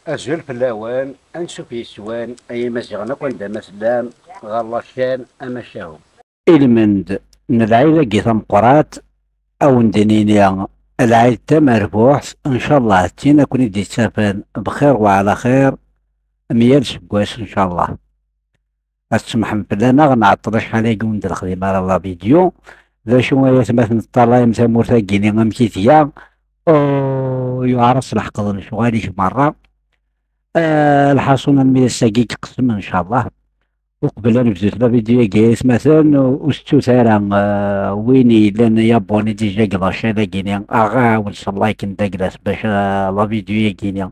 أجل في الأوان أنشوف يسوان أي مزيغنا كون دا مسلام غلاشان أما شاهو إلمند نلعيلة قيثم قرات أو ندنينيا العيد مربوح إن شاء الله تينا كوني دي تسافن بخير وعلى خير ميال سكواس إن شاء الله أسمح بلانا غنعطرش عليك وندير الخدمة على لا فيديو ذا شو يتمثل الطلايم مثل مرتاقيني غمكيتيا أو يعرس الحق شغالي مرة الحاصل من الساقيك قسم ان شاء الله وقبل ان نبدو لا فيديو كيس مثلا وستو تارا ويني لان يابوني ديجا قلاش لاكيني اغا ونص لايك ندقلاس باش لا فيديو كيني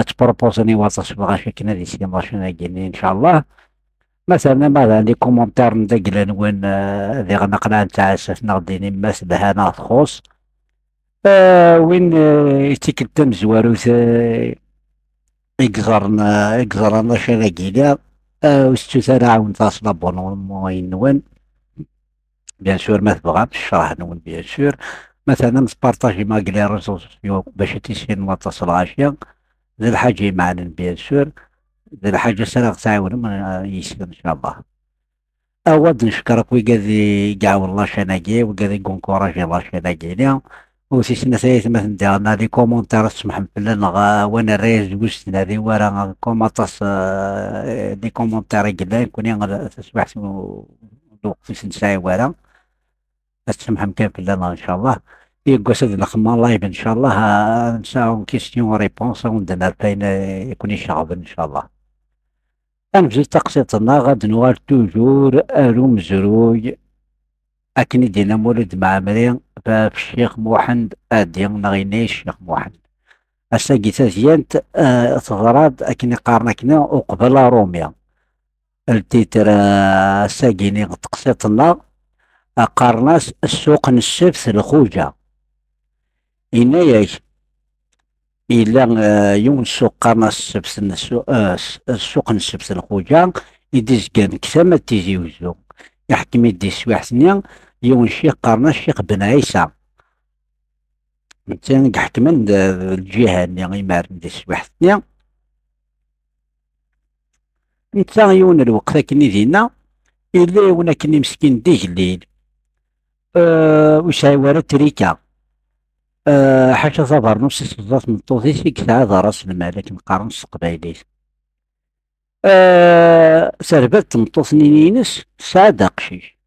تبروبوزني واصل بغا كنا دي سي ماشين لاكيني ان شاء الله مثلا ماذا عندي كومونتير ندقلا وين ذي غنقلا نتاع اساسنا غديني ماس بهانا تخص وين تيكتم زواروث إكزرنا شراكيلا وستو ثاني عاون تصلا بون موين نون بيان سور ما تبغى الشرح نون بيان سور مثلا نسبارطاجي ما قلي ريزو سوسيو باش تيسين ما تصل عاشيا ذي الحاجة معنا بيان سور ذي الحاجة سنة تعاون من يسلم إن شاء الله أود نشكرك ويقاذي قاع والله شناقي ويقاذي كونكوراجي الله شناقي وسي سنة سايت مثلا ديالنا لي كومونتير تسمح بلا وانا ريز وستنا ذي ورا كوماطاس لي كومونتير قلنا كوني تسمح في سنساي ورا تسمح مكان بلا ان شاء الله يقصد الخما لايف ان شاء الله نساو كيستيون ريبونس وندنا بين يكون يشغل ان شاء الله أنفذ تقسيطنا غاد نوار توجور أرو مزروي أكني دينا مولد معمري في الشيخ موحد أدين نغيني الشيخ موحد أساقي تزيانت تغراد أكني قارنا كنا وقبل روميا التيتر أساقيني تقسيطنا قارناس السوق نسفس الخوجة إناياك إلا يوم السوق قارناس السبس السوق نسفس الخوجة يديز كان كسامة تيجي وزو يحكم يدي سواح ثنيا يوم الشيخ قارنا الشيخ بن عيسى مثلا حكمن الجهة اللي غيمار دي سواح ثنيا نتا يون الوقت كني دينا إلا يونا كني مسكين دي الليل وش هاي ورا تريكا حاشا صبر نص صدات من طوطي سيك ساعة راس المالك نقارن قبايليس سربت مطوس نينينس ساعة قشيش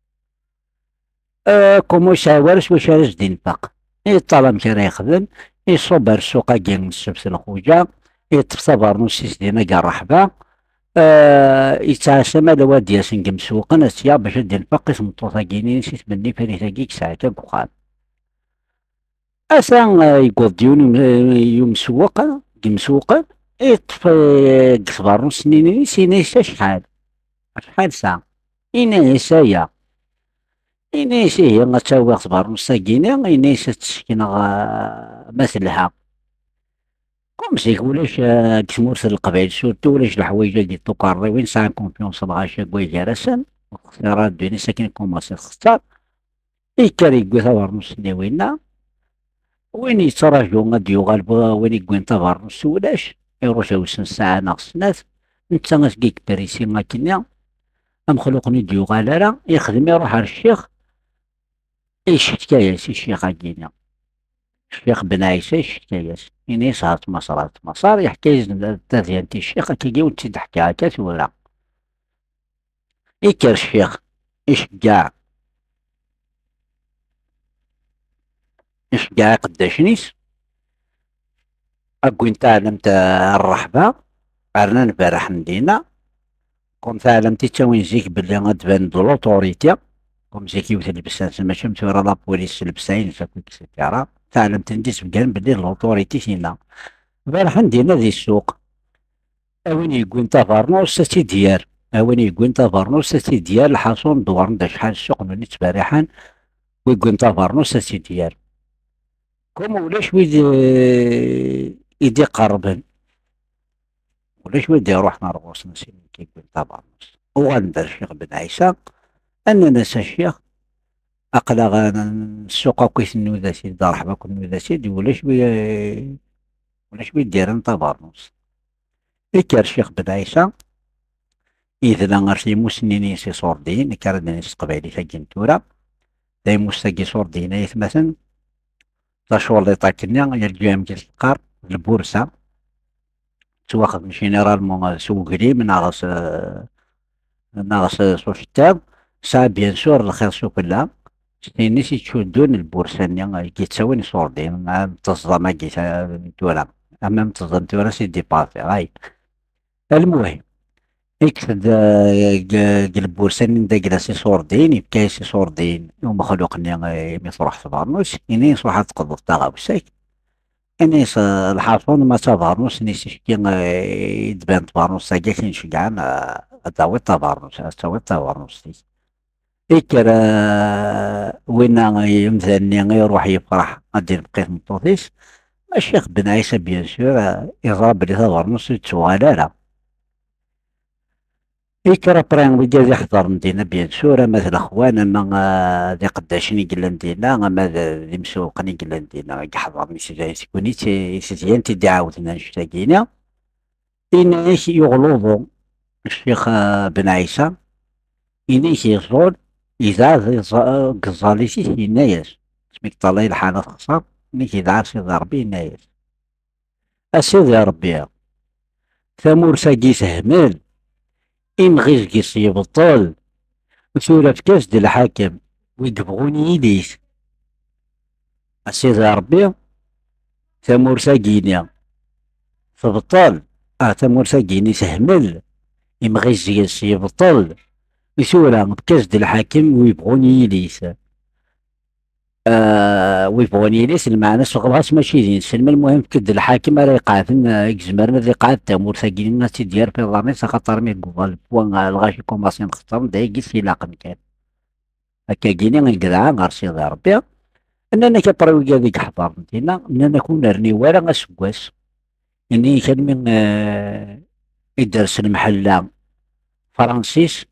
كومو يساورس واش راس دين باق يطلع كي راه يخدم يصبر السوق كاع من السبس الخوجة يتصبر نص دينا كاع رحبة يتعشى مالا وادي سنقم سوقا اسيا باش دير الباقي سمطوطا كينين نسيت مني فريتا كيك ساعة بوخان اسا يقول ديون يوم سوقا قم سوقا يطفى قصبر نص سنين سينيسا شحال ساعة إنايسا يا إنايسا هي غتساوي خبر نص كينا إنايسا تسكن مثلها كومسيك ولاش كسمورس القبائل سورتو ولاش الحوايج اللي توكاري وين سان كونفيونس الغاشا كوي جارسن اختيارات دوني ساكن كوماسي تختار إيكاري كوي ثوار نص نيوينا وين يتراجعو غادي يغالب وين يكوين ثوار نص ولاش يروحو وسن ساعة ناقص ناس نتا غاسكيك بريسي ماكينيا مخلوقني ديوغال راه يخدم يروح على الشيخ ايش حكاية الشيخ عقينا الشيخ بن عيسى ايش حكاية إني صارت مسار يحكي تزيانتي الشيخ كي ونتي تحكي هكا ولا يكر الشيخ ايش كاع ايش كاع قداش نيس أكوين تعلمت الرحبة عرنا نبارح ندينا كون تعلمتي تا وين زيك بلي غتبان دو لوطوريتي كوم زيك يوث البسان ماشي متورا لابوليس لبساين فاك اكسيتيرا تعلمت نديس بكان بلي لوطوريتي فينا البارح ندينا ذي السوق أوين يكون تافارنوس ساتي ديار أوين يكون تافارنوس ساتي ديار الحاصون دوار ندا شحال السوق نوني تبارحان ويكون تافارنوس ساتي ديار كوم ولاش ويد يدي قربن ولاش ويد يروح نرقص نسي كيكون تافارنوس وغندر الشيخ بن عيسى أننا الشيخ أقلا السوق كيس النوذا سيدي دار حبا كل نوذا سيدي ولاش وي دايرن تافارنوس إكار الشيخ بن عيسى إذا غير مسنيني سي صوردين كاردني قبيلي تاكين تورا داي مستاكي صوردين يتمثل تشغل طاكنيا يرجعهم كيس القار البورصة تواخد جينيرالمون سوق ناغس سوشتاب سا بيان سور الخير كلها ستيني سي تشدون البورصة نيا كيتساوي صوردين مع تصدم كيتا تورا أما متصدم تورا سي ديباسي غاي المهم يكسد البورسان دا جلاسي صوردين يبكاي سي صوردين ومخلوقني ميصروح تبارنوس إني صراحة تقضي تاغاوساك إني الحاصون ما تبارنوس إني سيشكي يدبان تبارنوس تاكا كي نشجعان أداوي تبارنوس أستاوي تبارنوس تيس إكرا وين يمثلني يروح يفرح أدير بقيت مطوطيس الشيخ بن عيسى بيان سور يضرب لي تبارنوس تسوالا إيكرا بران ويجازي يحضر مدينة بيان سور مثل أخوانا ما ذي قداشني قلا مدينة ما ذي مسوقني قلا مدينة يحضر ميسيجاين سيكوني سيزيان تدي عاودنا نشتاقينا إناش يغلوظو الشيخ بن عيسى إناش يغزول إذا قزاليسي إناياس سميك طالي الحالة خصار إناش إذا سيدي ربي إناياس أسيدي ربي ثمور ساقي سهمل إمغيز قيس يبطل ثورة في كاس ديال الحاكم ويقبغوني يديس أسيدي ربي ثمور ساقيني فبطل ثمور ساقيني سهمل إمغيز قيس يبطل ثورة بكاس ديال الحاكم ويبغوني يديس ويبغوني يديس المعنى سوغلاش ماشي دين سلم المهم كد الحاكم راه يقعدن يكزمرنا ذي قعد تامور ساقيني ناس ديال في الرميس خاطر مي قبال بوان الغاشي كوماسي نختار دايق سيلاق كان هكا كيني نقدعها غير سيدي ربي اننا كبروي هذيك حضر مدينة اننا كنا رني ولا اسكواس اني كان من يدرس المحلة فرانسيس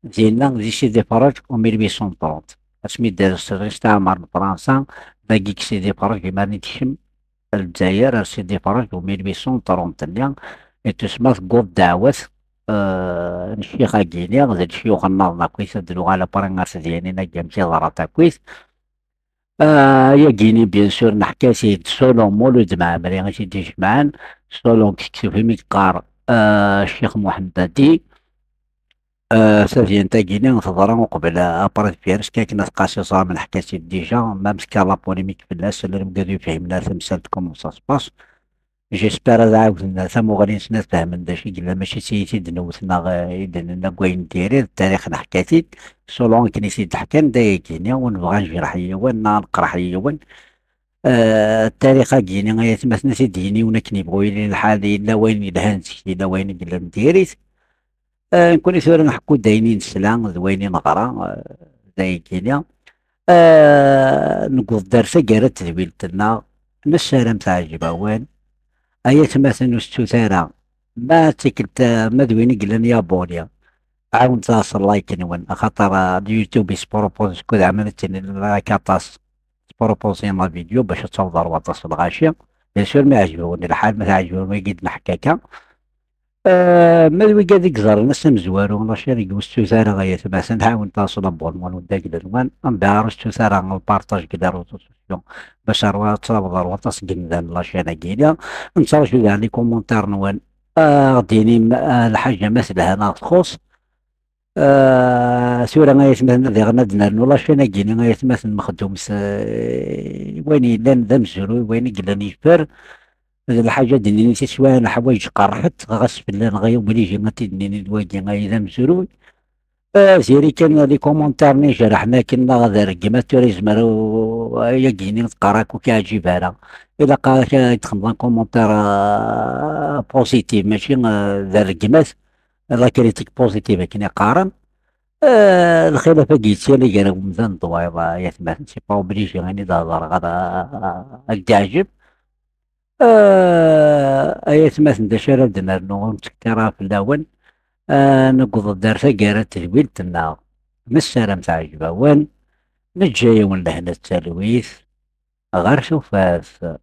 ديالنا دي سيدي فرج و 1830 اسمي درس استعمر فرنسا باقي سيدي فرج ماني تشم الجزائر سيدي فرج و 1830 تسمى قوب دعوة الشيخ كيني غزال الشيوخ الناظمة كويس اللغة على برانغارس ديالي نجم شي ضرطة كويس يا كيني بيان سور نحكي سيد سولون مولود مع مريم غاشي تجيش معان سولون كيكتب في ميكار الشيخ محمد سافي نتا كيني نتضرا وقبل ابريت بيرس كنا تقاسي صار من حكايتي ديجا ما مسكا لا بوليميك في الناس اللي مقادو يفهمنا تمثالتكم سا سباس جيسبر هذا عاودنا ثم غادي نتفاهم داكشي قلنا ماشي سيتي دنوثنا إذن كوين ديري التاريخ نحكاتي سولون كنيسي تحكام دايا كينيا ونبغى نجرح يوان نقرح يوان التاريخ كيني غيتمثل سي ديني ونكني بغويني الحال إلا وين يدهنس إلا وين قلنا نديريت نكون ثورة نحكو داينين السلام ذويني نغرا دايا كينيا نقول دارسة قالت تذبيلتنا نسالم تاع جباوان أيا تماثل نستثارة ما تكلت مدويني قلن يابونيا عاون تصل لايك نون خاطر اليوتيوب يسبروبوز كود عملت كاطاس سبروبوزي ما فيديو باش تصور واطاس الغاشية بيان سور ما عجبوني الحال ما تعجبوني ما قد نحكاكا مدوي قاديك زار الناس مزوارو والله شاري وستثارة غاية تماثل نحاول تصل بون ودا قلن من بعد استثارة البارطاج كدا روتوسيون باش روا تصور واطاس قلن لا شانا كينا نتفرجو كاع لي كومونتير نوان غديني الحاجة مثلها أنا تخص سورة غايتمثل ذي غندنا ولا شانا كينا غايتمثل مخدوم وين يلان ذا مزرو وين يقلن يفر الحاجة دنيني تسوان حوايج قرحت غاس فلان غايو بلي جي غاتي دنيني دواجي غاي ذا مزرو زيري كان لي كومونتير ني جرحنا كنا غادا رقما توريزمرو يا كيني تقراك وكيعجب هذا إلا قالك يتخمم كومونتير بوزيتيف ماشي ذا رقمات لا كريتيك بوزيتيف كنا قارن الخلافة قيتي اللي قالوا مزان ضوايضة يتمثل سي با اوبليجي غاني دهضر غادا تعجب يتمثل دا شرف دنا نتكترها في الأول نقض الدارسة قالت تجويلتنا مسالم تاع جباوان نتجايون لهنا التلويث غير شوفاف